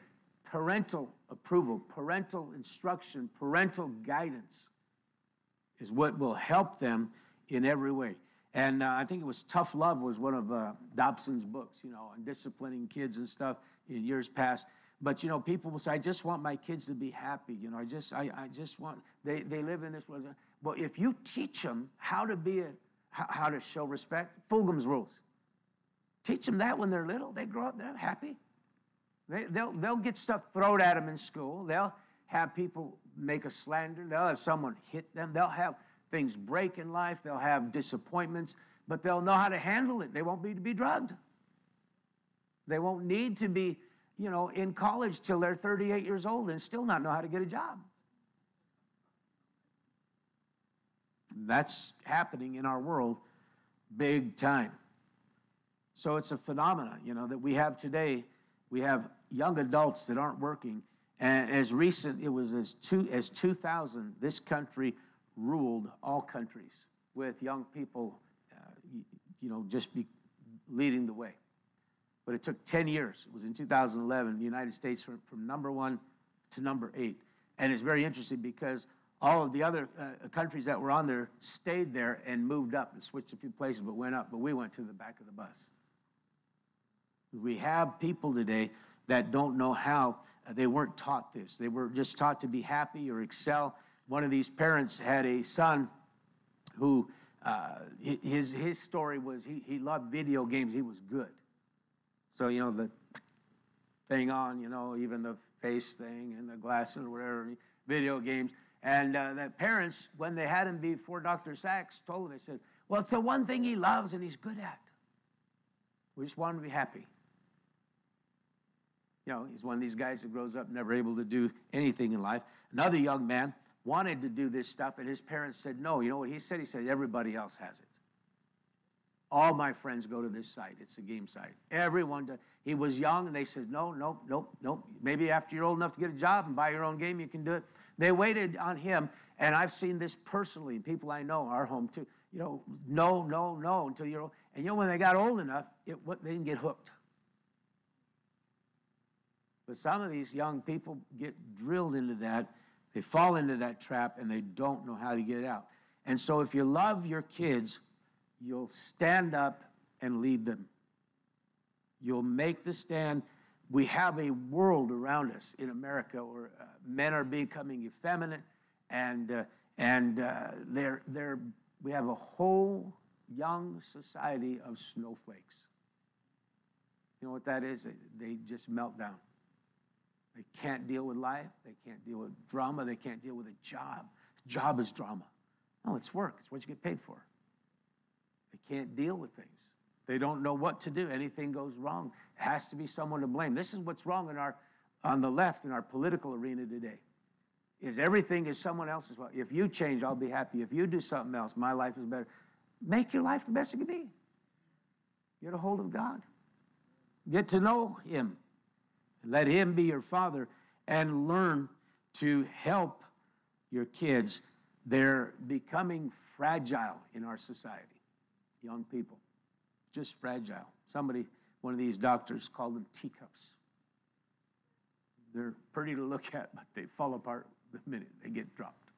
Parental approval, parental instruction, parental guidance is what will help them in every way. And I think it was Tough Love was one of Dobson's books, on disciplining kids and stuff in years past. But, people will say, I just want my kids to be happy. I just want, they live in this world. Well, if you teach them how to show respect, Fulgham's rules. Teach them that when they're little. They grow up, they're happy. They'll get stuff thrown at them in school. They'll have people make a slander. They'll have someone hit them. They'll have things break in life. They'll have disappointments, but they'll know how to handle it. They won't need to be drugged. They won't need to be, in college till they're 38 years old and still not know how to get a job. That's happening in our world big time. So it's a phenomenon, that we have today. We have young adults that aren't working. And as recent, it was as 2000, this country ruled all countries with young people, just be leading the way. But it took 10 years. It was in 2011, the United States from number 1 to number 8. And it's very interesting because all of the other countries that were on there stayed there and moved up and switched a few places, but went up. But we went to the back of the bus. We have people today that don't know how. They weren't taught this. They were just taught to be happy or excel. One of these parents had a son who, his story was he loved video games. He was good. So, the thing on, even the face thing and the glasses or whatever, video games. And the parents, when they had him before Dr. Sachs told him, they said, well, it's the one thing he loves and he's good at. We just want him to be happy. He's one of these guys that grows up never able to do anything in life. Another young man wanted to do this stuff, and his parents said no. You know what he said? He said, everybody else has it. All my friends go to this site. It's a game site. Everyone does. He was young, and they said, no. Maybe after you're old enough to get a job and buy your own game, you can do it. They waited on him, and I've seen this personally. People I know, our home too. No, until you're old. And when they got old enough, they didn't get hooked. But some of these young people get drilled into that. They fall into that trap, and they don't know how to get out. And so if you love your kids, you'll stand up and lead them. You'll make the stand. We have a world around us in America where men are becoming effeminate, and we have a whole young society of snowflakes. You know what that is? They just melt down. They can't deal with life. They can't deal with drama. They can't deal with a job. Job is drama. No, it's work. It's what you get paid for. They can't deal with things. They don't know what to do. Anything goes wrong. It has to be someone to blame. This is what's wrong on the left in our political arena today. Is everything is someone else's fault. If you change, I'll be happy. If you do something else, my life is better. Make your life the best it can be. Get a hold of God. Get to know him. Let him be your father and learn to help your kids. They're becoming fragile in our society, young people, just fragile. One of these doctors called them teacups. They're pretty to look at, but they fall apart the minute they get dropped.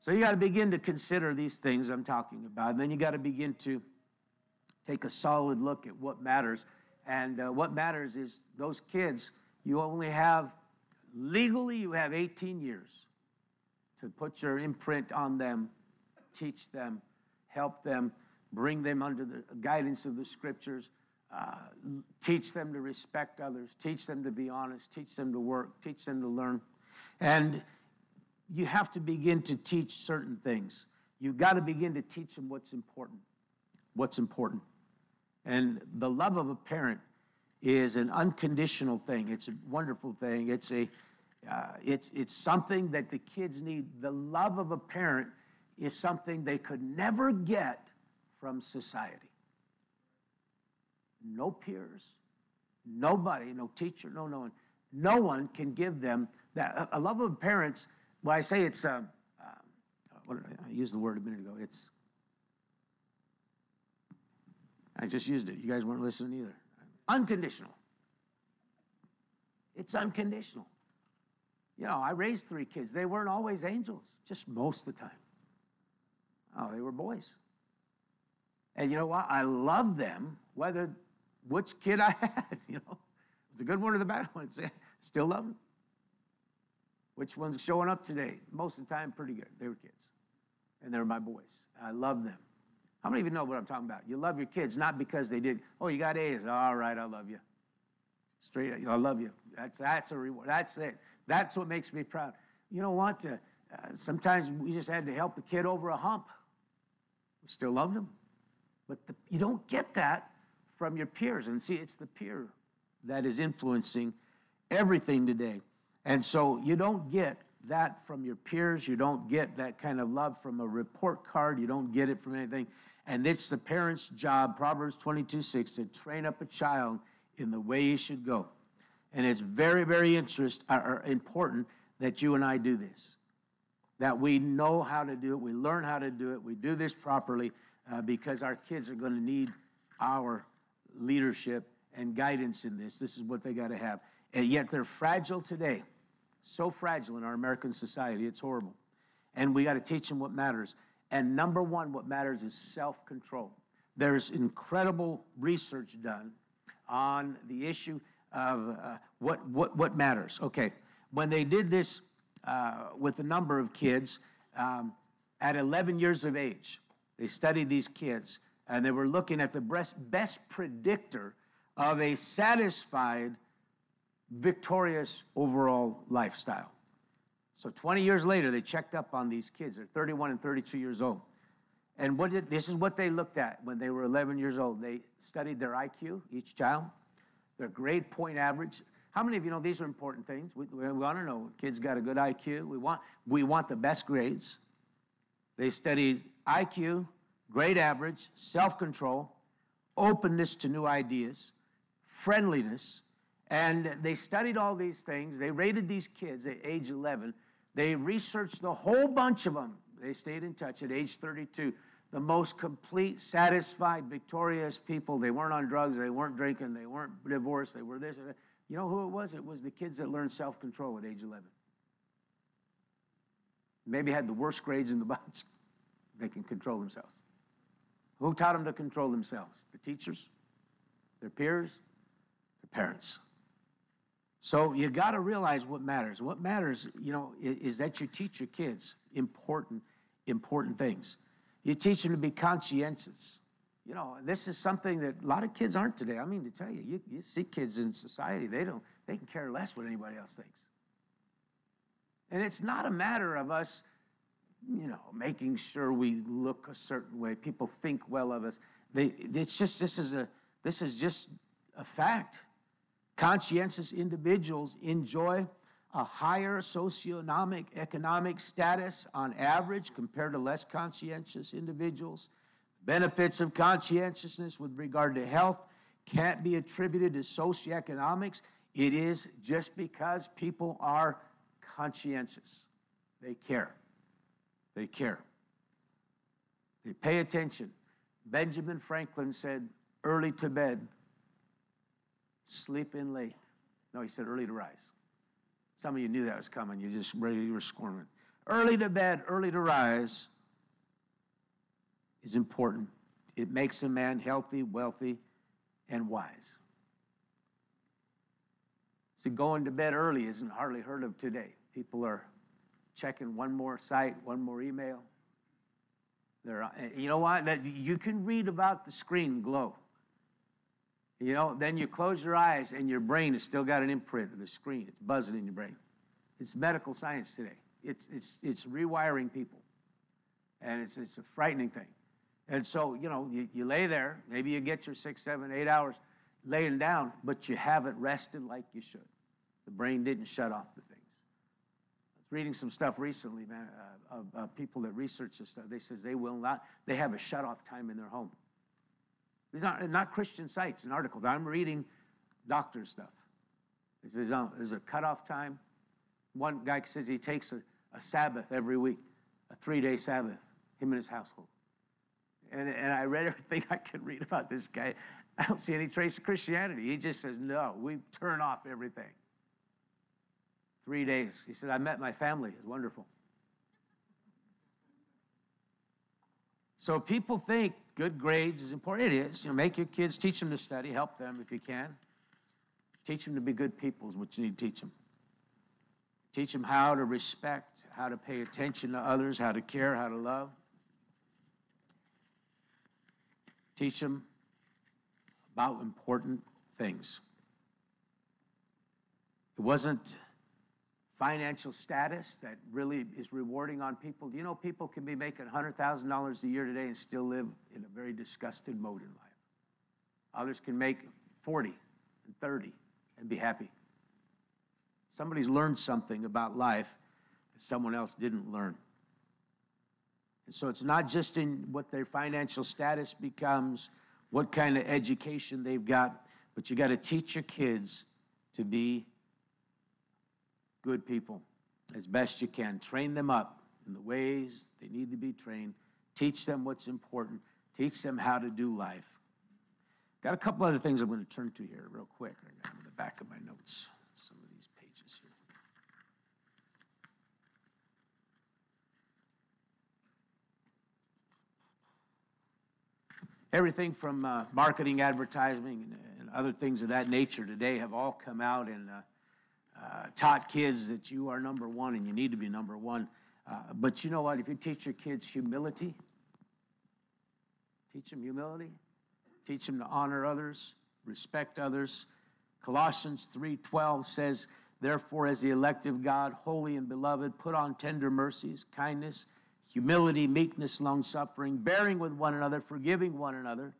So you got to begin to consider these things I'm talking about, and then you got to begin to take a solid look at what matters. And what matters is those kids, you only have, legally you have 18 years to put your imprint on them, teach them, help them, bring them under the guidance of the scriptures, teach them to respect others, teach them to be honest, teach them to work, teach them to learn. And you have to begin to teach certain things. You've got to begin to teach them what's important. What's important. And the love of a parent is an unconditional thing. It's a wonderful thing. It's something that the kids need. The love of a parent is something they could never get from society. No peers, nobody, no teacher, no one. No one can give them that. A love of parents, well, I say it's I used the word a minute ago. I just used it. You guys weren't listening either. Unconditional. It's unconditional. You know, I raised 3 kids. They weren't always angels, just most of the time. Oh, they were boys. And you know what? I love them, which kid I had, you know. It's a good one or the bad one. Still love them. Which one's showing up today? Most of the time, pretty good. They were kids. And they're my boys. I love them. How many of you know what I'm talking about? You love your kids, not because they did, oh, you got A's. All right, I love you. Straight, I love you. That's a reward. That's it. That's what makes me proud. You know what? Sometimes we just had to help a kid over a hump. We still loved him. But you don't get that from your peers. And see, it's the peer that is influencing everything today. And so you don't get that from your peers. You don't get that kind of love from a report card. You don't get it from anything. And it's the parent's job, Proverbs 22:6, to train up a child in the way he should go. And it's very, very important that you and I do this, that we know how to do it, we learn how to do it, we do this properly, because our kids are going to need our leadership and guidance in this. This is what they got to have. And yet they're fragile today, so fragile in our American society. It's horrible. And we got to teach them what matters. And number one, what matters is self-control. There's incredible research done on the issue of what matters. Okay, when they did this with a number of kids at 11 years of age, they studied these kids, and they were looking at the best predictor of a satisfied, victorious overall lifestyle. So 20 years later, they checked up on these kids. They're 31 and 32 years old. And this is what they looked at when they were 11 years old. They studied their IQ, each child, their grade point average. How many of you know these are important things? We want to know kids got a good IQ. We want the best grades. They studied IQ, grade average, self-control, openness to new ideas, friendliness, and they studied all these things. They rated these kids at age 11. They researched the whole bunch of them. They stayed in touch at age 32. The most complete, satisfied, victorious people. They weren't on drugs. They weren't drinking. They weren't divorced. They were this or that. You know who it was? It was the kids that learned self-control at age 11. Maybe had the worst grades in the bunch. They can control themselves. Who taught them to control themselves? The teachers, their peers, their parents. So you got to realize what matters. What matters, you know, is that you teach your kids important things. You teach them to be conscientious. You know, this is something that a lot of kids aren't today. I mean, to tell you, you see kids in society, they can care less what anybody else thinks. And it's not a matter of us, you know, making sure we look a certain way. People think well of us. This is just a fact. Conscientious individuals enjoy a higher economic status on average compared to less conscientious individuals. Benefits of conscientiousness with regard to health can't be attributed to socioeconomics. It is just because people are conscientious. They care. They care. They pay attention. Benjamin Franklin said, early to bed, sleep in late. No, he said early to rise. Some of you knew that was coming. You were squirming. Early to bed, early to rise is important. It makes a man healthy, wealthy, and wise. See, going to bed early isn't hardly heard of today. People are checking one more site, one more email. You know what? You can read about the screen glow. You know, then you close your eyes and your brain has still got an imprint of the screen. It's buzzing in your brain. It's medical science today. It's rewiring people. And it's a frightening thing. And so, you know, you lay there. Maybe you get your 6, 7, 8 hours laying down, but you haven't rested like you should. The brain didn't shut off the things. I was reading some stuff recently, man, of people that research this stuff. They says they have a shut-off time in their home. These are not Christian sites and articles. I'm reading doctor stuff. It says there's a cutoff time. One guy says he takes a Sabbath every week. a 3-day Sabbath, him and his household. And I read everything I could read about this guy. I don't see any trace of Christianity. He just says, no, we turn off everything. 3 days. He said, I met my family. It's wonderful. So people think good grades is important. It is. Make your kids, teach them to study, help them if you can. Teach them to be good people is what you need to teach them. Teach them how to respect, how to pay attention to others, how to care, how to love. Teach them about important things. It wasn't financial status that really is rewarding on people. Do you know people can be making $100,000 a year today and still live in a very disgusted mode in life? Others can make 40 and 30 and be happy. Somebody's learned something about life that someone else didn't learn. And so it's not just in what their financial status becomes, what kind of education they've got, but you got to teach your kids to be good people as best you can. Train them up in the ways they need to be trained. Teach them what's important. Teach them how to do life. Got a couple other things I'm going to turn to here real quick. I'm in the back of my notes, some of these pages here. Everything from marketing, advertising, and other things of that nature today have all come out and taught kids that you are number one and you need to be number one. But you know what? If you teach your kids humility, teach them humility, teach them to honor others, respect others. Colossians 3:12 says, therefore, as the elect of God, holy and beloved, put on tender mercies, kindness, humility, meekness, long-suffering, bearing with one another, forgiving one another.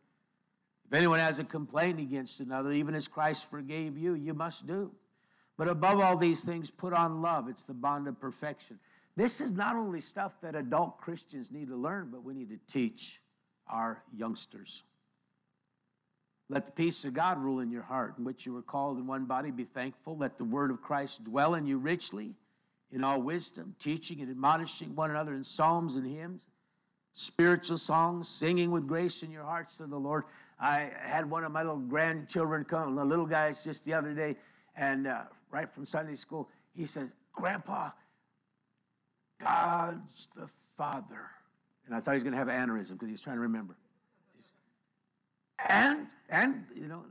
If anyone has a complaint against another, even as Christ forgave you, you must do. But above all these things, put on love. It's the bond of perfection. This is not only stuff that adult Christians need to learn, but we need to teach our youngsters. Let the peace of God rule in your heart, in which you were called in one body. Be thankful. Let the word of Christ dwell in you richly, in all wisdom, teaching and admonishing one another in psalms and hymns, spiritual songs, singing with grace in your hearts to the Lord. I had one of my little grandchildren come, the little guys, just the other day, and right from Sunday school, he says, Grandpa, God's the Father. And I thought he was going to have an aneurysm because he's trying to remember. And you know,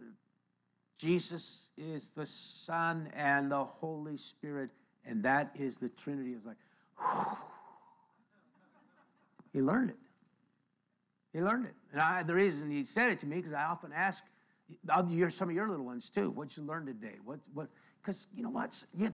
Jesus is the Son and the Holy Spirit, and that is the Trinity. It was like, whew. He learned it. He learned it. And the reason he said it to me, because I often ask some of your little ones too, what'd you learn today? What? Because you know what?